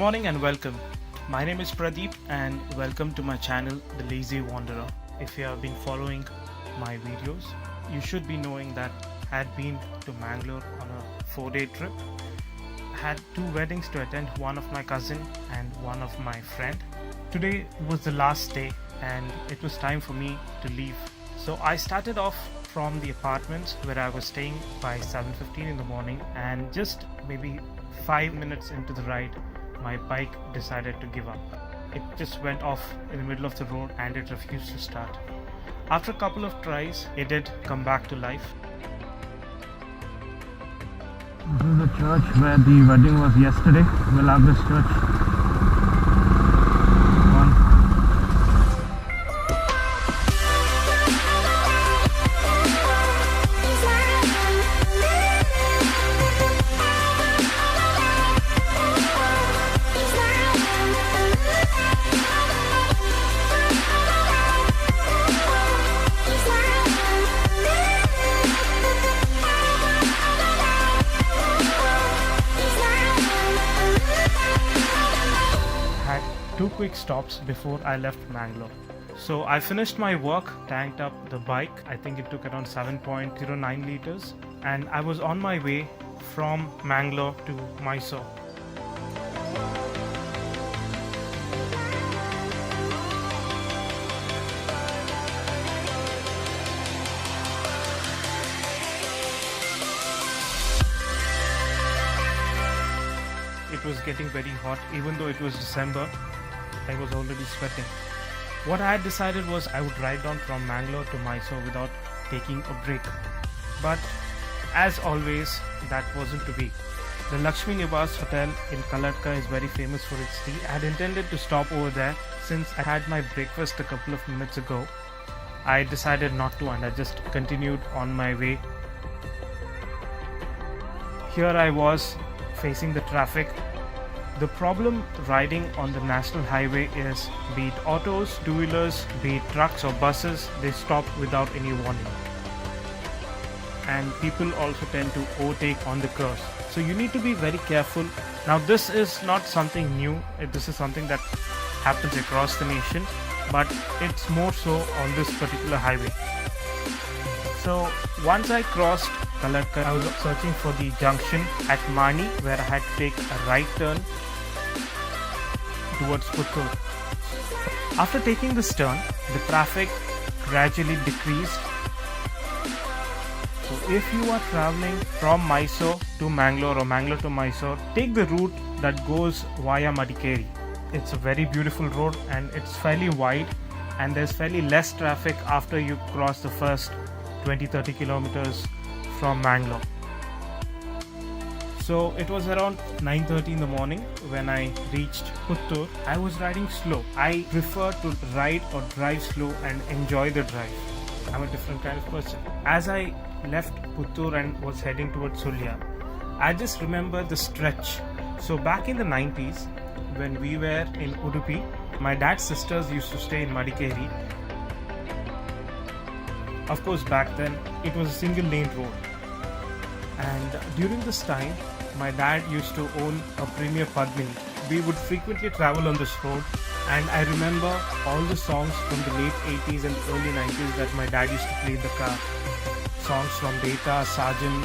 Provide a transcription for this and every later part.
morning and welcome. My name is Pradeep and welcome to my channel The Lazy Wanderer. If you have been following my videos, you should be knowing that I had been to Mangalore on a 4-day trip. I had 2 weddings to attend, one of my cousin and one of my friend. Today was the last day and it was time for me to leave. So I started off from the apartments where I was staying by 7:15 in the morning, and just maybe 5 minutes into the ride, my bike decided to give up. It just went off in the middle of the road and it refused to start. After a couple of tries, it did come back to life. This is the church where the wedding was yesterday, Milagros Church. Two quick stops before I left Mangalore. So I finished my work, tanked up the bike. I think it took around 7.09 liters, and I was on my way from Mangalore to Mysore. It was getting very hot. Even though it was December, I was already sweating. What I had decided was I would ride down from Mangalore to Mysore without taking a break. But as always, that wasn't to be. The Lakshmi Niwas Hotel in Kalatka is very famous for its tea. I had intended to stop over there since I had my breakfast a couple of minutes ago. I decided not to, and I just continued on my way. Here I was facing the traffic. The problem riding on the national highway is, be it autos, two-wheelers, be it trucks or buses, they stop without any warning. And people also tend to overtake on the curves. So you need to be very careful. Now this is not something new. This is something that happens across the nation, but it's more so on this particular highway. So once I crossed Kalatka, I was searching for the junction at Mani where I had to take a right turn towards Puttur. After taking this turn, the traffic gradually decreased. So if you are traveling from Mysore to Mangalore or Mangalore to Mysore, take the route that goes via Madikeri. It's a very beautiful road and it's fairly wide, and there's fairly less traffic after you cross the first 20-30 kilometers from Mangalore. So it was around 9:30 in the morning when I reached Puttur. I was riding slow. I prefer to ride or drive slow and enjoy the drive. I'm a different kind of person. As I left Puttur and was heading towards Sulya, I just remember the stretch. So back in the 90s, when we were in Udupi, my dad's sisters used to stay in Madikeri. Of course, back then it was a single lane road, and during this time my dad used to own a Premier Padmini. We would frequently travel on this road, and I remember all the songs from the late 80s and early 90s that my dad used to play in the car. Songs from Day4, Sajan,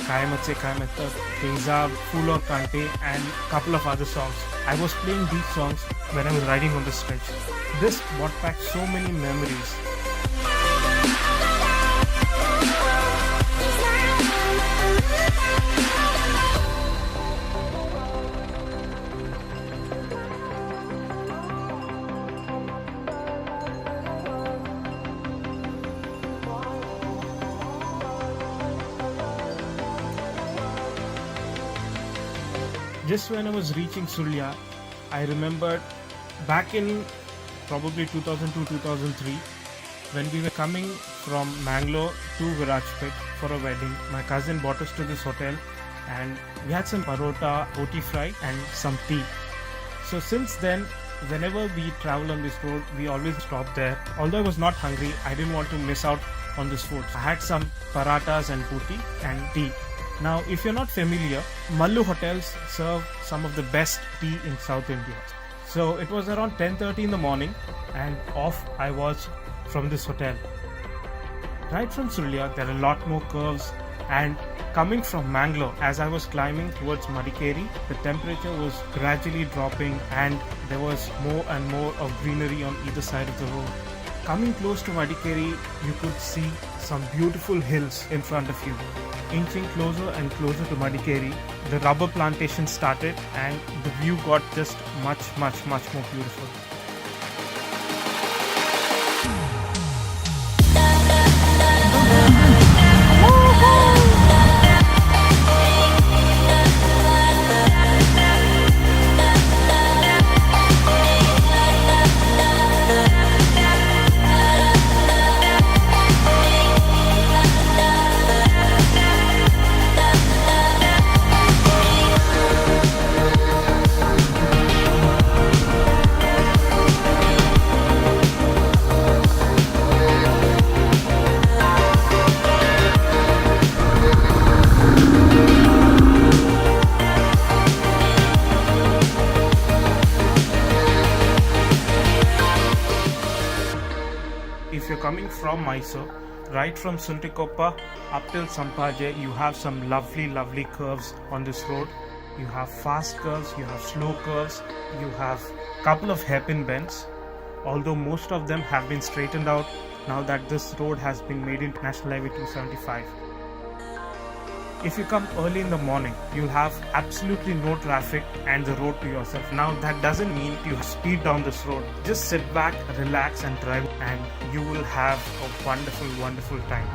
Kaimat Se Kaimat Tak, Tezab, Fool Aur Kante, and a couple of other songs. I was playing these songs when I was riding on the stretch. This brought back so many memories. Just when I was reaching Sulya, I remembered back in probably 2002-2003, when we were coming from Mangalore to Roadtrip for a wedding. My cousin brought us to this hotel and we had some parota, roti fry and some tea. So since then, whenever we travel on this road, we always stop there. Although I was not hungry, I didn't want to miss out on this food. I had some paratas and puti and tea. Now, if you're not familiar, Mallu hotels serve some of the best tea in South India. So it was around 10:30 in the morning and off I was from this hotel. Right from Sulia, there are a lot more curves, and coming from Mangalore, as I was climbing towards Madikeri, the temperature was gradually dropping and there was more and more of greenery on either side of the road. Coming close to Madikeri, you could see some beautiful hills in front of you. Inching closer and closer to Madikeri, the rubber plantation started and the view got just much more beautiful. If you're coming from Mysore, right from Suntikoppa up till Sampaje, you have some lovely curves on this road. You have fast curves, you have slow curves, you have couple of hairpin bends, although most of them have been straightened out now that this road has been made into National Highway 275. If you come early in the morning, you'll have absolutely no traffic and the road to yourself. Now that doesn't mean you speed down this road. Just sit back, relax and drive, and you will have a wonderful time.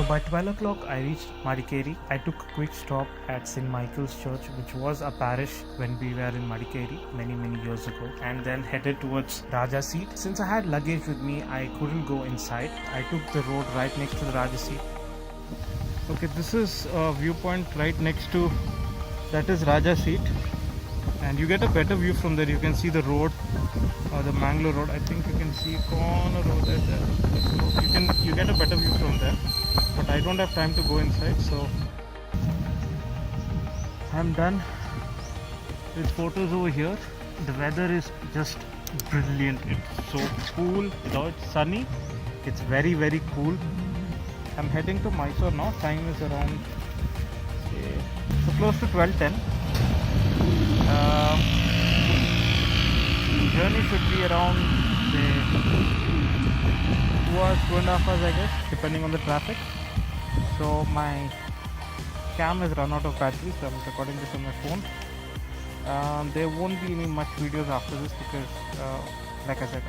By 12 o'clock I reached Madikeri. I took a quick stop at St. Michael's Church, which was a parish when we were in Madikeri many years ago, and then headed towards Raja Seat. Since I had luggage with me, I couldn't go inside. I took the road right next to the Raja Seat. Okay, this is a viewpoint right next to, that is Raja Seat, and you get a better view from there. You can see the road, the Mangalore road. I think you can see a corner road there. So you get a better view from there. But I don't have time to go inside, so I'm done with photos over here. The weather is just brilliant. It's so cool. Though it's sunny, it's very cool. I'm heading to Mysore now. Time is around so close to 12:10. Journey should be around 2 hours, 2.5 hours, I guess, depending on the traffic. So my cam has run out of battery, so I'm recording this on my phone. There won't be any much videos after this because like I said,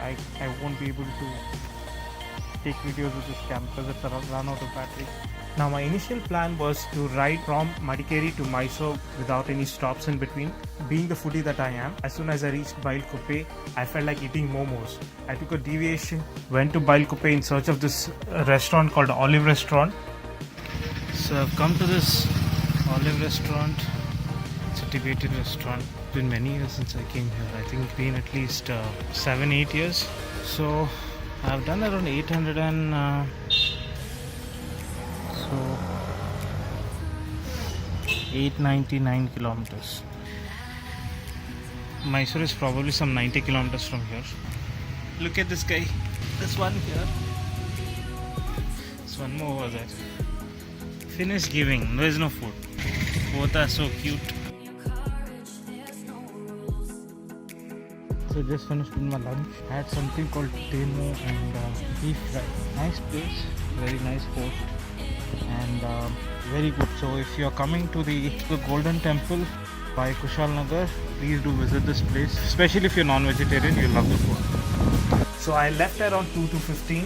I won't be able to take videos with this cam because it's run out of battery. Now my initial plan was to ride from Madikeri to Mysore without any stops in between. Being the foodie that I am, as soon as I reached Bailkuppe, I felt like eating momos. I took a deviation, went to Bailkuppe in search of this restaurant called Olive Restaurant. So I've come to this Olive Restaurant. It's a Tibetan restaurant. It's been many years since I came here. I think it's been at least 7-8 years. So I've done around 899 kilometers. Mysore is probably some 90 kilometers from here. Look at this guy. This one here. There's one more over there. Finish giving. There is no food. Both are so cute. So just finished with my lunch. I had something called Day4 and beef fry. Nice place. Very nice host. And very good. So if you're coming to the Golden Temple by Kushal Nagar, please do visit this place. Especially if you're non-vegetarian, you'll love the food. So I left around 2 to 15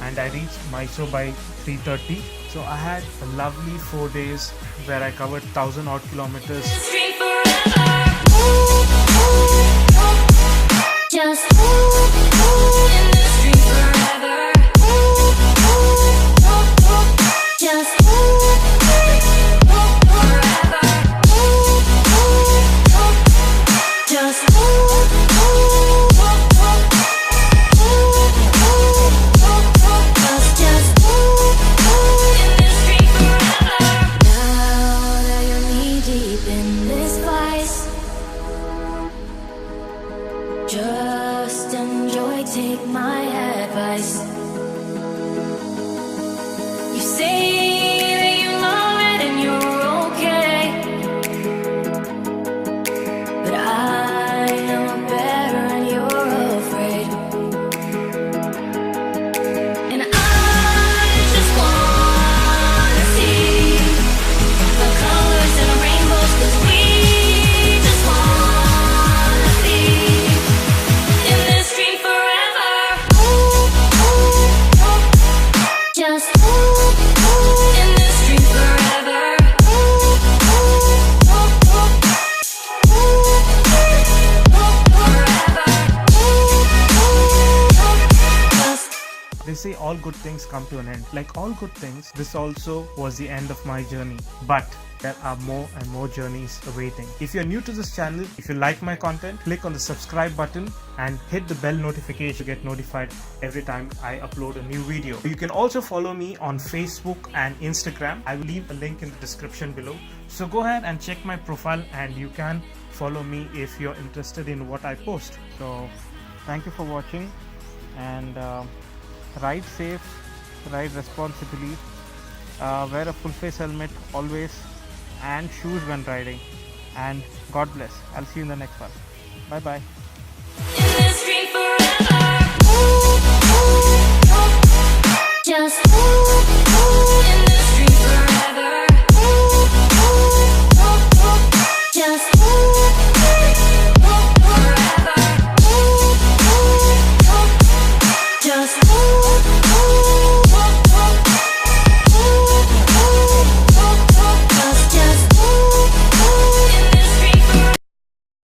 and I reached Mysore by 3:30. So I had a lovely 4 days where I covered 1,000 odd kilometers. Just in the street forever. Just forever. Just in the street forever. Now that you're knee deep in this vice, just enjoy, take my advice. You say that you love it and you're okay, but I know better and you're afraid. And I just wanna see the colors and the rainbows, 'cause we just wanna be in this dream forever. Just in this dream forever. Just They say all good things come to an end. Like all good things, this also was the end of my journey. But there are more and more journeys awaiting. If you're new to this channel, if you like my content, click on the subscribe button and hit the bell notification to get notified every time I upload a new video. You can also follow me on Facebook and Instagram. I will leave a link in the description below. So go ahead and check my profile and you can follow me if you're interested in what I post. So thank you for watching and ride safe, ride responsibly, wear a full face helmet always and shoes when riding, and God bless. I'll see you in the next one. Bye bye. in this dream forever. Just